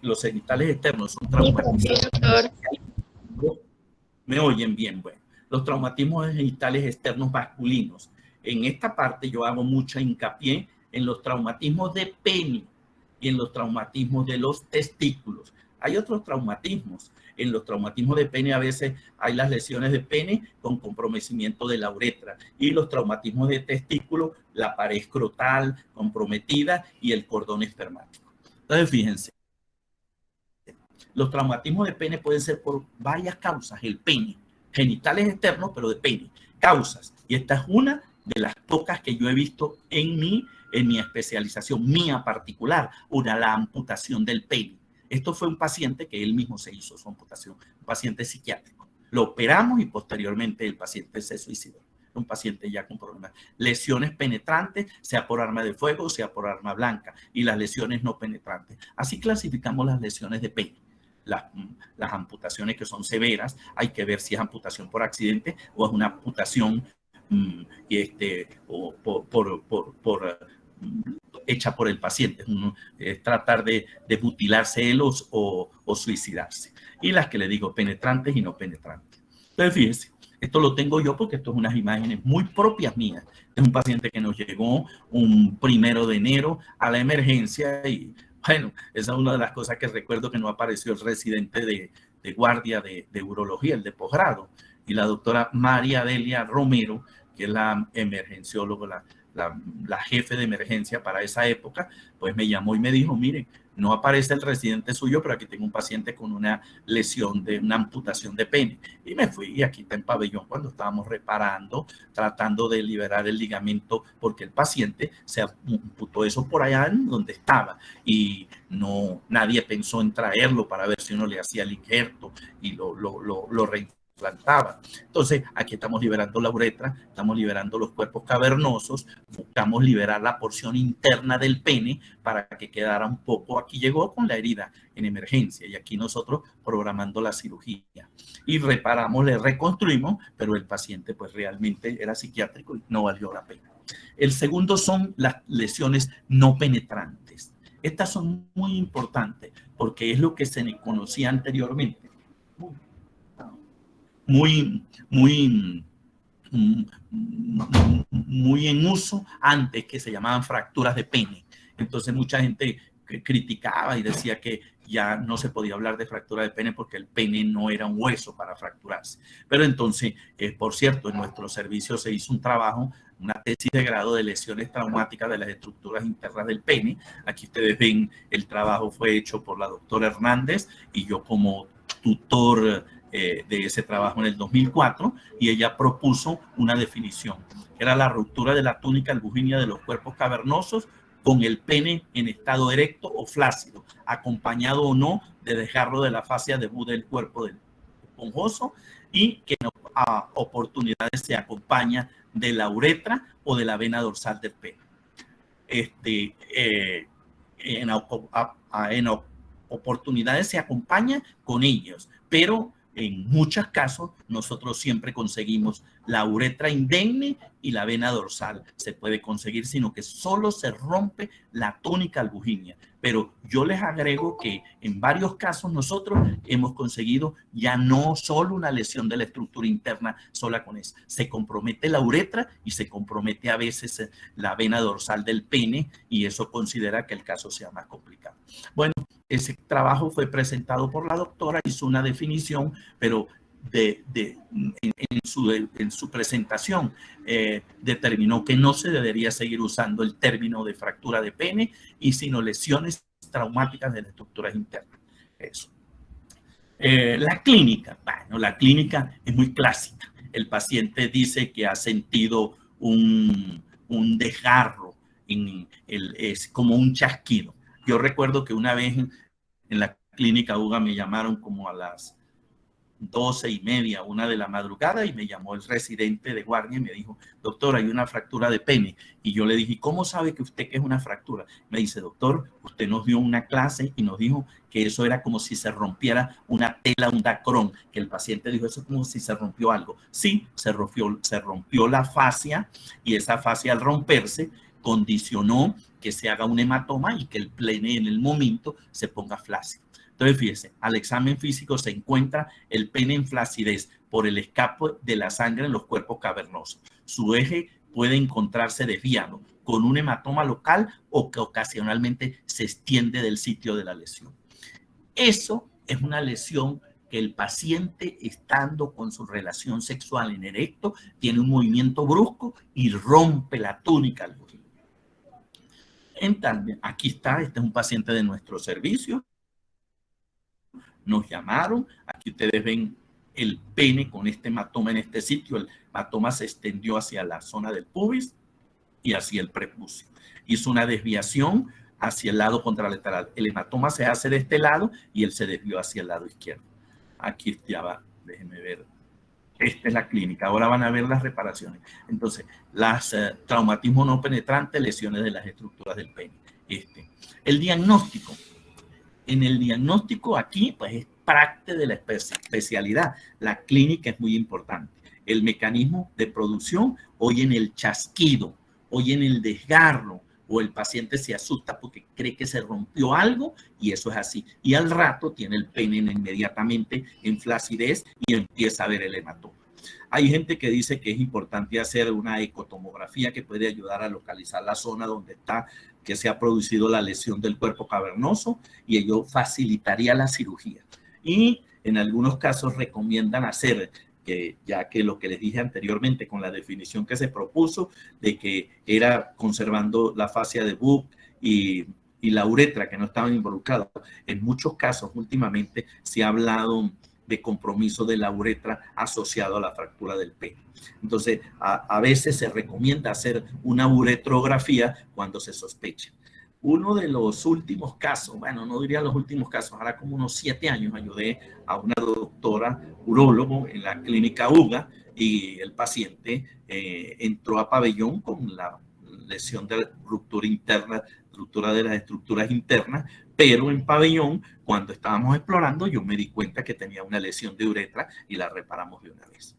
los genitales externos son Sí, traumatizantes. doctor. ¿Me oyen bien? Bueno, los traumatismos genitales externos masculinos. En esta parte yo hago mucha hincapié en los traumatismos de pene y en los traumatismos de los testículos. Hay otros traumatismos. En los traumatismos de pene a veces hay las lesiones de pene con comprometimiento de la uretra, y los traumatismos de testículo, la pared escrotal comprometida y el cordón espermático. Entonces, fíjense, los traumatismos de pene pueden ser por varias causas. El pene, genitales externos, pero de pene, causas. Y esta es una de las pocas que yo he visto en mi especialización mía particular, la amputación del pene. Esto fue un paciente que él mismo se hizo su amputación, un paciente psiquiátrico. Lo operamos y posteriormente el paciente se suicidó. Un paciente ya con problemas. Lesiones penetrantes, sea por arma de fuego, sea por arma blanca, y las lesiones no penetrantes. Así clasificamos las lesiones de pene. Las amputaciones que son severas, hay que ver si es amputación por accidente o es una amputación hecha por el paciente. Es tratar de mutilarse él o suicidarse. Y las que le digo, penetrantes y no penetrantes. Entonces, fíjense, esto lo tengo yo porque esto es unas imágenes muy propias mías. Es un paciente que nos llegó un 1 de enero a la emergencia y bueno, esa es una de las cosas que recuerdo, que no apareció el residente de guardia de urología, el de posgrado, y la doctora María Delia Romero, que es la emergencióloga, la jefe de emergencia para esa época, pues me llamó y me dijo, miren, no aparece el residente suyo, pero aquí tengo un paciente con una lesión de una amputación de pene. Y me fui, y aquí está en pabellón cuando estábamos reparando, tratando de liberar el ligamento, porque el paciente se amputó eso por allá donde estaba, y no, nadie pensó en traerlo para ver si uno le hacía el injerto y lo reimplantaba. Entonces, aquí estamos liberando la uretra, estamos liberando los cuerpos cavernosos, buscamos liberar la porción interna del pene para que quedara un poco. Aquí llegó con la herida en emergencia y aquí nosotros programando la cirugía. Y reparamos, le reconstruimos, pero el paciente pues realmente era psiquiátrico y no valió la pena. El segundo son las lesiones no penetrantes. Estas son muy importantes porque es lo que se conocía anteriormente. Muy en uso antes, que se llamaban fracturas de pene. Entonces mucha gente criticaba y decía que ya no se podía hablar de fractura de pene porque el pene no era un hueso para fracturarse. Pero entonces, por cierto, en nuestro servicio se hizo un trabajo, una tesis de grado de lesiones traumáticas de las estructuras internas del pene. Aquí ustedes ven, el trabajo fue hecho por la doctora Hernández y yo como tutor de ese trabajo en el 2004, y ella propuso una definición. Era la ruptura de la túnica albuginea de los cuerpos cavernosos con el pene en estado erecto o flácido, acompañado o no de desgarro de la fascia debut del cuerpo del esponjoso, y que en oportunidades se acompaña de la uretra o de la vena dorsal del pene. En oportunidades se acompaña con ellos, pero en muchos casos nosotros siempre conseguimos la uretra indemne y la vena dorsal. Se puede conseguir, sino que solo se rompe la túnica albuginea. Pero yo les agrego que en varios casos nosotros hemos conseguido ya no solo una lesión de la estructura interna sola con eso. Se compromete la uretra y se compromete a veces la vena dorsal del pene, y eso considera que el caso sea más complicado. Bueno, ese trabajo fue presentado por la doctora, hizo una definición, pero en su presentación determinó que no se debería seguir usando el término de fractura de pene, y sino lesiones traumáticas de las estructuras internas. Eso. La clínica, bueno, la clínica es muy clásica. El paciente dice que ha sentido un desgarro, es como un chasquido. Yo recuerdo que una vez en la clínica UGA me llamaron como a las 12:30, 1 de la madrugada, y me llamó el residente de guardia y me dijo, doctor, hay una fractura de pene. Y yo le dije, ¿cómo sabe que usted que es una fractura? Me dice, doctor, usted nos dio una clase y nos dijo que eso era como si se rompiera una tela, un dacrón, que el paciente dijo, eso es como si se rompió algo. Sí, se rompió la fascia, y esa fascia al romperse condicionó que se haga un hematoma y que el pene en el momento se ponga flácido. Entonces, fíjese, al examen físico se encuentra el pene en flacidez por el escape de la sangre en los cuerpos cavernosos. Su eje puede encontrarse desviado con un hematoma local o que ocasionalmente se extiende del sitio de la lesión. Eso es una lesión que el paciente, estando con su relación sexual en erecto, tiene un movimiento brusco y rompe la túnica al bujía. Entonces, aquí está, este es un paciente de nuestro servicio. Nos llamaron, aquí ustedes ven el pene con este hematoma en este sitio. El hematoma se extendió hacia la zona del pubis y hacia el prepucio. Hizo una desviación hacia el lado contralateral. El hematoma se hace de este lado y él se desvió hacia el lado izquierdo. Aquí estaba, déjenme ver. Esta es la clínica. Ahora van a ver las reparaciones. Entonces, las traumatismo no penetrante, lesiones de las estructuras del pene. El diagnóstico. En el diagnóstico aquí, pues es parte de la especialidad. La clínica es muy importante. El mecanismo de producción, hoy en el chasquido, hoy en el desgarro, o el paciente se asusta porque cree que se rompió algo y eso es así. Y al rato tiene el pene inmediatamente en flacidez y empieza a ver el hematoma. Hay gente que dice que es importante hacer una ecotomografía que puede ayudar a localizar la zona donde está, que se ha producido la lesión del cuerpo cavernoso y ello facilitaría la cirugía. Y en algunos casos recomiendan hacer, ya que lo que les dije anteriormente con la definición que se propuso de que era conservando la fascia de Buck y la uretra que no estaban involucrados. En muchos casos últimamente se ha hablado de compromiso de la uretra asociado a la fractura del pene. Entonces, a veces se recomienda hacer una uretrografía cuando se sospecha. Uno de los últimos casos, bueno, no diría los últimos casos, ahora como unos 7 años ayudé a una doctora urólogo en la clínica UGA y el paciente entró a pabellón con la lesión de ruptura interna, ruptura de las estructuras internas, pero en pabellón, cuando estábamos explorando, yo me di cuenta que tenía una lesión de uretra y la reparamos de una vez.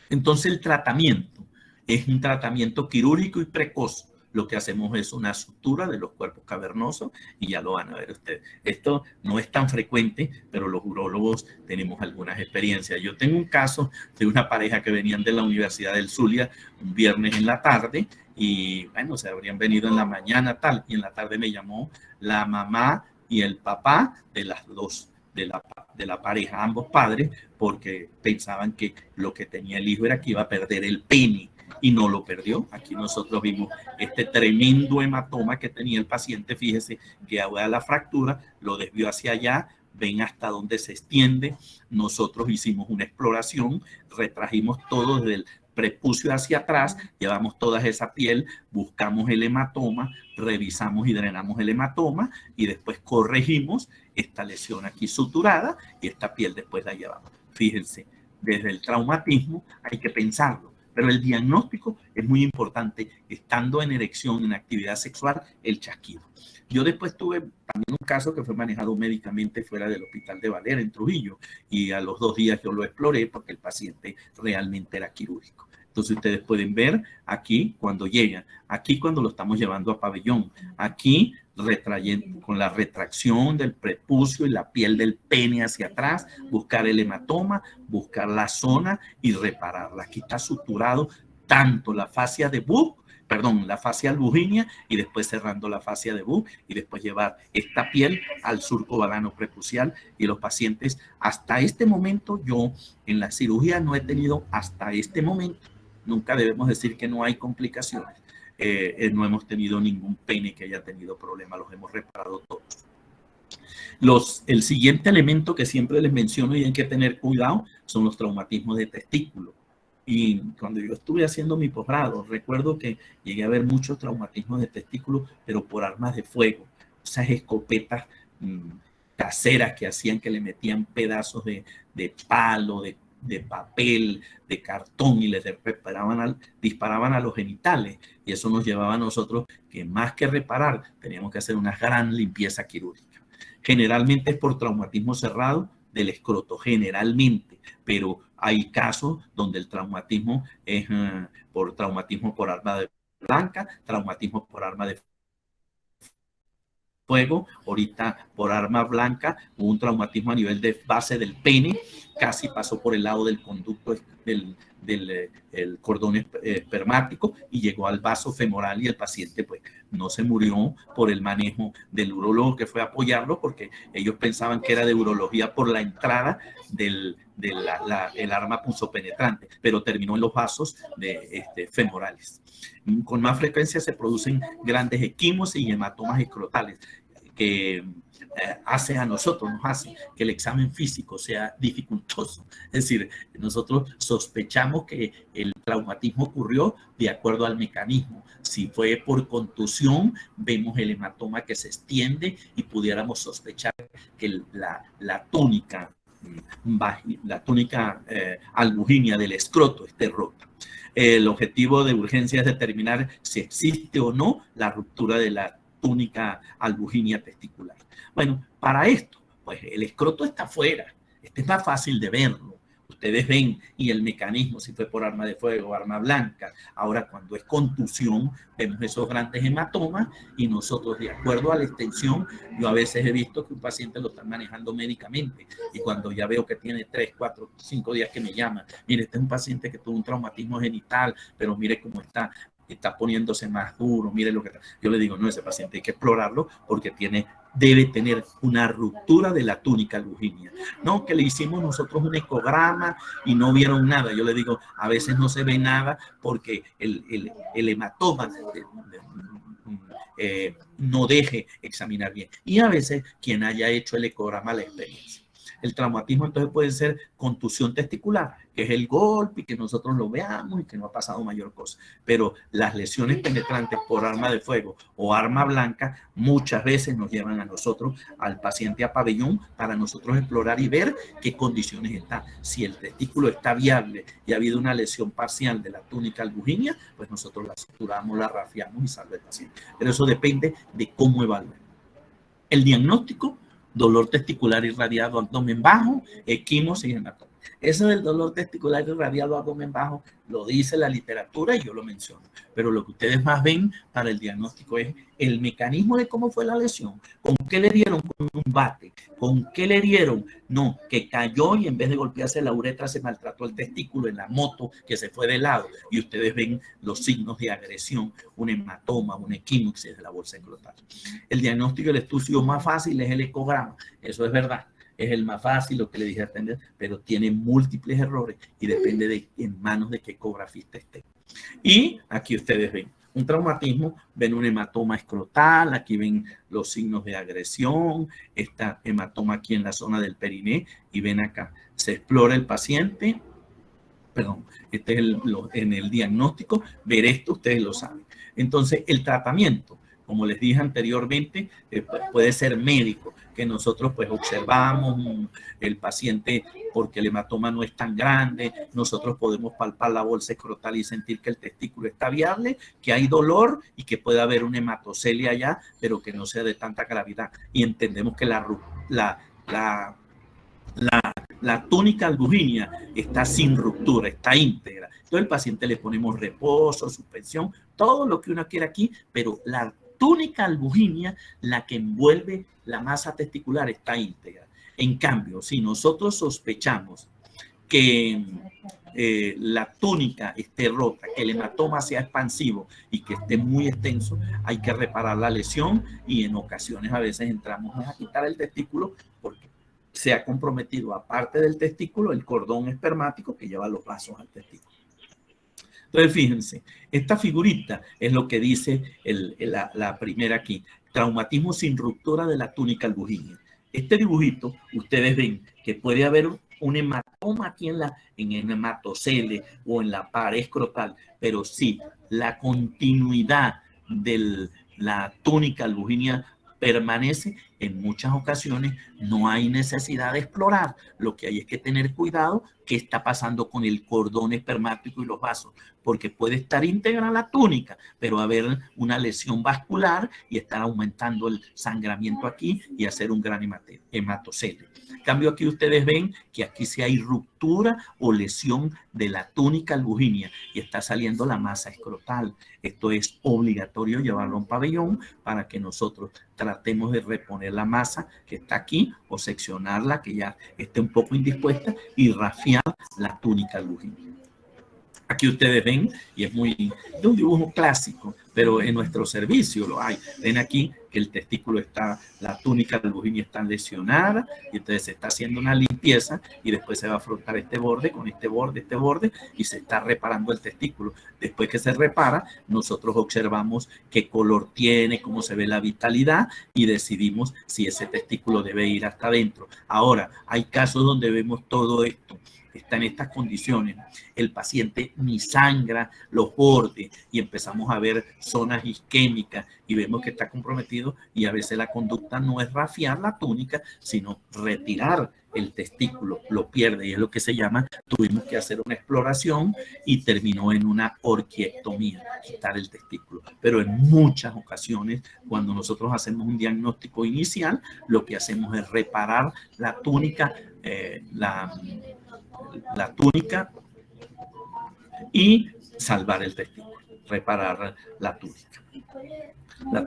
Entonces, el tratamiento es un tratamiento quirúrgico y precoz. Lo que hacemos es una sutura de los cuerpos cavernosos y ya lo van a ver ustedes. Esto no es tan frecuente, pero los urólogos tenemos algunas experiencias. Yo tengo un caso de una pareja que venían de la Universidad del Zulia un viernes en la tarde y bueno, se habrían venido en la mañana tal y en la tarde me llamó la mamá y el papá de las dos, de la pareja, ambos padres, porque pensaban que lo que tenía el hijo era que iba a perder el pene y no lo perdió. Aquí nosotros vimos este tremendo hematoma que tenía el paciente. Fíjese que ahora la fractura lo desvió hacia allá, ven hasta dónde se extiende. Nosotros hicimos una exploración, retrajimos todo desde el prepucio hacia atrás, llevamos toda esa piel, buscamos el hematoma, revisamos y drenamos el hematoma y después corregimos esta lesión aquí suturada y esta piel después la llevamos. Fíjense, desde el traumatismo hay que pensarlo, pero el diagnóstico es muy importante, estando en erección, en actividad sexual, el chasquido. Yo después tuve también un caso que fue manejado médicamente fuera del hospital de Valera, en Trujillo, y a los 2 días yo lo exploré porque el paciente realmente era quirúrgico. Entonces ustedes pueden ver aquí cuando llega, aquí cuando lo estamos llevando a pabellón, aquí retrayendo con la retracción del prepucio y la piel del pene hacia atrás, buscar el hematoma, buscar la zona y repararla. Aquí está suturado tanto la fascia de Buck, la fascia albuginia y después cerrando la fascia de Buck y después llevar esta piel al surco valano prepucial y los pacientes hasta este momento, yo en la cirugía no he tenido hasta este momento, nunca debemos decir que no hay complicaciones, no hemos tenido ningún pene que haya tenido problemas, los hemos reparado todos. El siguiente elemento que siempre les menciono y hay que tener cuidado son los traumatismos de testículo. Y cuando yo estuve haciendo mi posgrado, recuerdo que llegué a ver muchos traumatismos de testículo, pero por armas de fuego, esas escopetas caseras que hacían que le metían pedazos de palo, de papel, de cartón y les disparaban a los genitales. Y eso nos llevaba a nosotros que más que reparar, teníamos que hacer una gran limpieza quirúrgica. Generalmente es por traumatismo cerrado del escroto, generalmente, pero hay casos donde el traumatismo es por traumatismo por arma blanca, traumatismo por arma de fuego, ahorita por arma blanca, hubo un traumatismo a nivel de base del pene, casi pasó por el lado del conducto el cordón espermático y llegó al vaso femoral y el paciente pues no se murió por el manejo del urólogo que fue a apoyarlo porque ellos pensaban que era de urología por la entrada del arma punzopenetrante, pero terminó en los vasos femorales. Con más frecuencia se producen grandes equimos y hematomas escrotales que nos hace que el examen físico sea dificultoso. Es decir, nosotros sospechamos que el traumatismo ocurrió de acuerdo al mecanismo. Si fue por contusión, vemos el hematoma que se extiende y pudiéramos sospechar que la túnica albuginea del escroto esté rota. El objetivo de urgencia es determinar si existe o no la ruptura de la túnica albuginea testicular. Bueno, para esto, pues el escroto está afuera. Este es más fácil de verlo. Ustedes ven y el mecanismo, si fue por arma de fuego o arma blanca. Ahora, cuando es contusión, vemos esos grandes hematomas y nosotros, de acuerdo a la extensión, yo a veces he visto que un paciente lo están manejando médicamente y cuando ya veo que tiene 3, 4, 5 días que me llama, mire, este es un paciente que tuvo un traumatismo genital, pero mire cómo está poniéndose más duro, mire lo que está. Yo le digo, no, ese paciente hay que explorarlo porque debe tener una ruptura de la túnica albuginea. No, que le hicimos nosotros un ecograma y no vieron nada. Yo le digo, a veces no se ve nada porque el hematoma no deje examinar bien. Y a veces quien haya hecho el ecograma la experiencia. El traumatismo entonces puede ser contusión testicular, que es el golpe y que nosotros lo veamos y que no ha pasado mayor cosa. Pero las lesiones penetrantes por arma de fuego o arma blanca muchas veces nos llevan a nosotros, al paciente a pabellón, para nosotros explorar y ver qué condiciones está. Si el testículo está viable y ha habido una lesión parcial de la túnica albuginea, pues nosotros la suturamos, la rafiamos y salve el paciente. Pero eso depende de cómo evaluar. El diagnóstico: dolor testicular irradiado, abdomen bajo, equimos y hematoma. Eso del dolor testicular irradiado, abdomen bajo, lo dice la literatura y yo lo menciono. Pero lo que ustedes más ven para el diagnóstico es el mecanismo de cómo fue la lesión. ¿Con qué le dieron? Con un bate. ¿Con qué le dieron? No, que cayó y en vez de golpearse la uretra se maltrató el testículo en la moto que se fue de lado. Y ustedes ven los signos de agresión, un hematoma, un equimosis de la bolsa escrotal. El diagnóstico y el estudio más fácil es el ecograma. Eso es verdad. Es el más fácil, lo que le dije a atender, pero tiene múltiples errores y depende de en manos de qué ecografista esté. Y aquí ustedes ven un traumatismo, ven un hematoma escrotal, aquí ven los signos de agresión, esta hematoma aquí en la zona del periné y ven acá, se explora el paciente, perdón, este es en el diagnóstico, ver esto ustedes lo saben. Entonces el tratamiento, como les dije anteriormente, puede ser médico, que nosotros pues observamos el paciente porque el hematoma no es tan grande, nosotros podemos palpar la bolsa escrotal y sentir que el testículo está viable, que hay dolor y que puede haber una hematocelia allá, pero que no sea de tanta gravedad. Y entendemos que la túnica albuginea está sin ruptura, está íntegra. Entonces, al paciente le ponemos reposo, suspensión, todo lo que uno quiera aquí, pero la túnica albuginea, la que envuelve la masa testicular, está íntegra. En cambio, si nosotros sospechamos que la túnica esté rota, que el hematoma sea expansivo y que esté muy extenso, hay que reparar la lesión y en ocasiones a veces entramos a quitar el testículo porque se ha comprometido, aparte del testículo, el cordón espermático que lleva los vasos al testículo. Entonces, fíjense, esta figurita es lo que dice la primera aquí, traumatismo sin ruptura de la túnica albuginea. Este dibujito, ustedes ven que puede haber un hematoma aquí en el hematocele o en la pared escrotal, pero sí, la continuidad de la túnica albuginea permanece en muchas ocasiones no hay necesidad de explorar. Lo que hay es que tener cuidado qué está pasando con el cordón espermático y los vasos, porque puede estar íntegra la túnica, pero haber una lesión vascular y estar aumentando el sangramiento aquí y hacer un gran hematocelio. En cambio, aquí ustedes ven que aquí sí hay ruptura o lesión de la túnica albuginea y está saliendo la masa escrotal. Esto es obligatorio llevarlo a un pabellón para que nosotros tratemos de reponer la masa que está aquí o seccionarla que ya esté un poco indispuesta y rafiar la túnica albuginea. Aquí ustedes ven, y es muy de un dibujo clásico, pero en nuestro servicio lo hay. Ven aquí que el testículo está, la túnica albuginea está lesionada, y entonces se está haciendo una limpieza y después se va a frotar este borde con este borde, y se está reparando el testículo. Después que se repara, nosotros observamos qué color tiene, cómo se ve la vitalidad y decidimos si ese testículo debe ir hasta adentro. Ahora, hay casos donde vemos todo esto. Está en estas condiciones, el paciente ni sangra los bordes y empezamos a ver zonas isquémicas y vemos que está comprometido y a veces la conducta no es rafiar la túnica, sino retirar el testículo, lo pierde y es lo que se llama, tuvimos que hacer una exploración y terminó en una orquiectomía, quitar el testículo. Pero en muchas ocasiones, cuando nosotros hacemos un diagnóstico inicial, lo que hacemos es reparar la túnica, la túnica y salvar el testículo, reparar la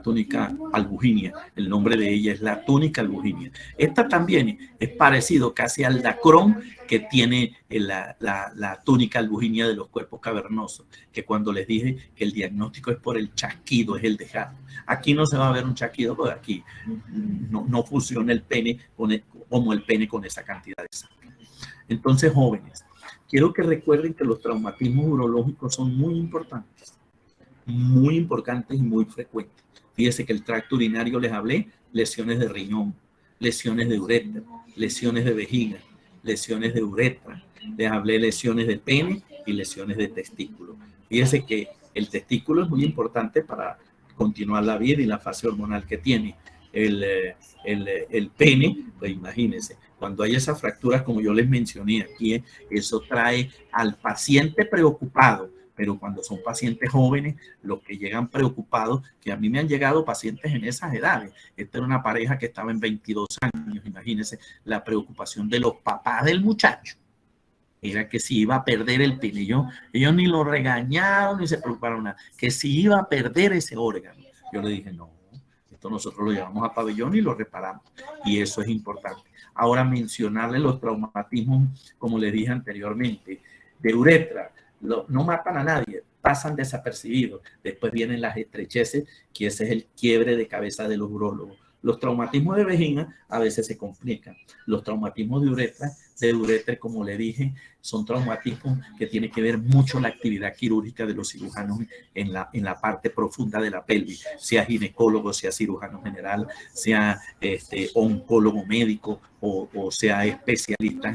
túnica albuginea. El nombre de ella es la túnica albuginea. Esta también es parecido casi al dacrón que tiene la túnica albuginea de los cuerpos cavernosos, que cuando les dije que el diagnóstico es por el chasquido, es el dejar. Aquí no se va a ver un chasquido, porque aquí no funciona el pene como el pene con esa cantidad de sangre. Entonces, jóvenes, quiero que recuerden que los traumatismos urológicos son muy importantes y muy frecuentes. Fíjense que el tracto urinario les hablé, lesiones de riñón, lesiones de uretra, lesiones de vejiga, lesiones de uretra, les hablé lesiones de pene y lesiones de testículo. Fíjense que el testículo es muy importante para continuar la vida y la fase hormonal que tiene. El pene, pues imagínense, cuando hay esas fracturas, como yo les mencioné aquí, eso trae al paciente preocupado, pero cuando son pacientes jóvenes, los que llegan preocupados, que a mí me han llegado pacientes en esas edades. Esta era una pareja que estaba en 22 años, imagínense la preocupación de los papás del muchacho. Era que si iba a perder el pene. Ellos ni lo regañaron ni se preocuparon nada, que si iba a perder ese órgano. Yo le dije, no, esto nosotros lo llevamos a pabellón y lo reparamos. Y eso es importante. Ahora mencionarle los traumatismos, como les dije anteriormente, de uretra, no matan a nadie, pasan desapercibidos. Después vienen las estrecheces, que ese es el quiebre de cabeza de los urólogos. Los traumatismos de vejiga a veces se complican. Los traumatismos de uretra, como le dije, son traumatismos que tienen que ver mucho la actividad quirúrgica de los cirujanos en la parte profunda de la pelvis, sea ginecólogo, sea cirujano general, sea oncólogo médico o sea especialista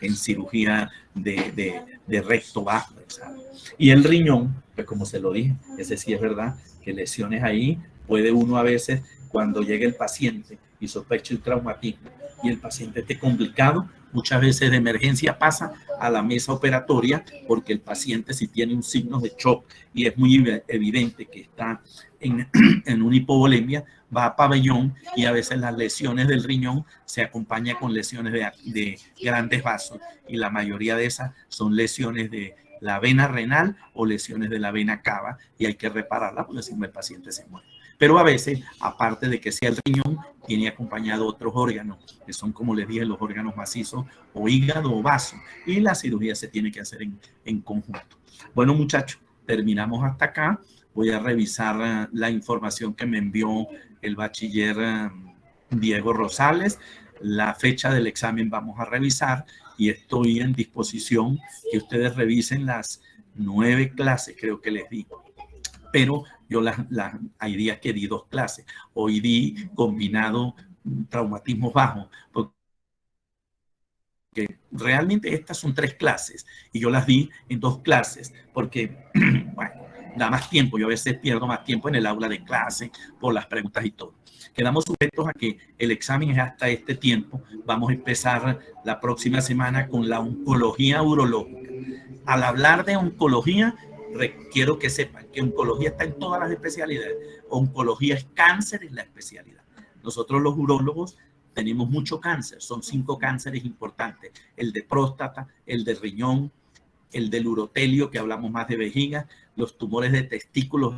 en cirugía de recto bajo. ¿sabes? Y el riñón, pues como se lo dije, ese sí es verdad, que lesiones ahí puede uno a veces, cuando llega el paciente y sospecha el traumatismo y el paciente esté complicado, muchas veces de emergencia pasa a la mesa operatoria porque el paciente si tiene un signo de shock y es muy evidente que está en una hipovolemia, va a pabellón y a veces las lesiones del riñón se acompañan con lesiones de grandes vasos y la mayoría de esas son lesiones de la vena renal o lesiones de la vena cava y hay que repararla porque si no el paciente se muere. Pero a veces, aparte de que sea el riñón, tiene acompañado otros órganos, que son, como les dije, los órganos macizos o hígado o vaso. Y la cirugía se tiene que hacer en conjunto. Bueno, muchachos, terminamos hasta acá. Voy a revisar la información que me envió el bachiller Diego Rosales. La fecha del examen vamos a revisar y estoy en disposición que ustedes revisen las 9 clases, creo que les digo. Pero yo hay días que di 2 clases. Hoy di combinado traumatismos bajos, porque realmente estas son 3 clases y yo las di en 2 clases, porque, bueno, da más tiempo. Yo a veces pierdo más tiempo en el aula de clase por las preguntas y todo. Quedamos sujetos a que el examen es hasta este tiempo. Vamos a empezar la próxima semana con la oncología urológica. Al hablar de oncología, quiero que sepan que oncología está en todas las especialidades. Oncología es cáncer, es la especialidad. Nosotros los urólogos tenemos mucho cáncer, son 5 cánceres importantes: el de próstata, el de riñón, el del urotelio, que hablamos más de vejiga, los tumores de testículos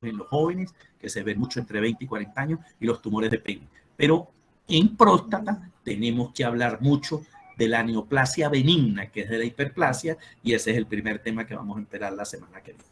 en los jóvenes, que se ven mucho entre 20 y 40 años, y los tumores de pene. Pero en próstata tenemos que hablar mucho de la neoplasia benigna, que es de la hiperplasia, y ese es el primer tema que vamos a esperar la semana que viene.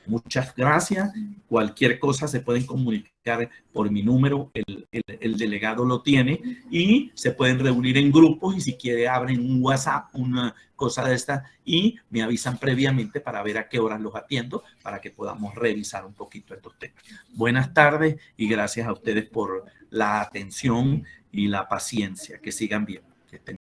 Muchas gracias. Cualquier cosa se pueden comunicar por mi número, el delegado lo tiene, y se pueden reunir en grupos, y si quiere abren un WhatsApp, una cosa de esta, y me avisan previamente para ver a qué horas los atiendo, para que podamos revisar un poquito estos temas. Buenas tardes y gracias a ustedes por la atención y la paciencia. Que sigan bien. Que estén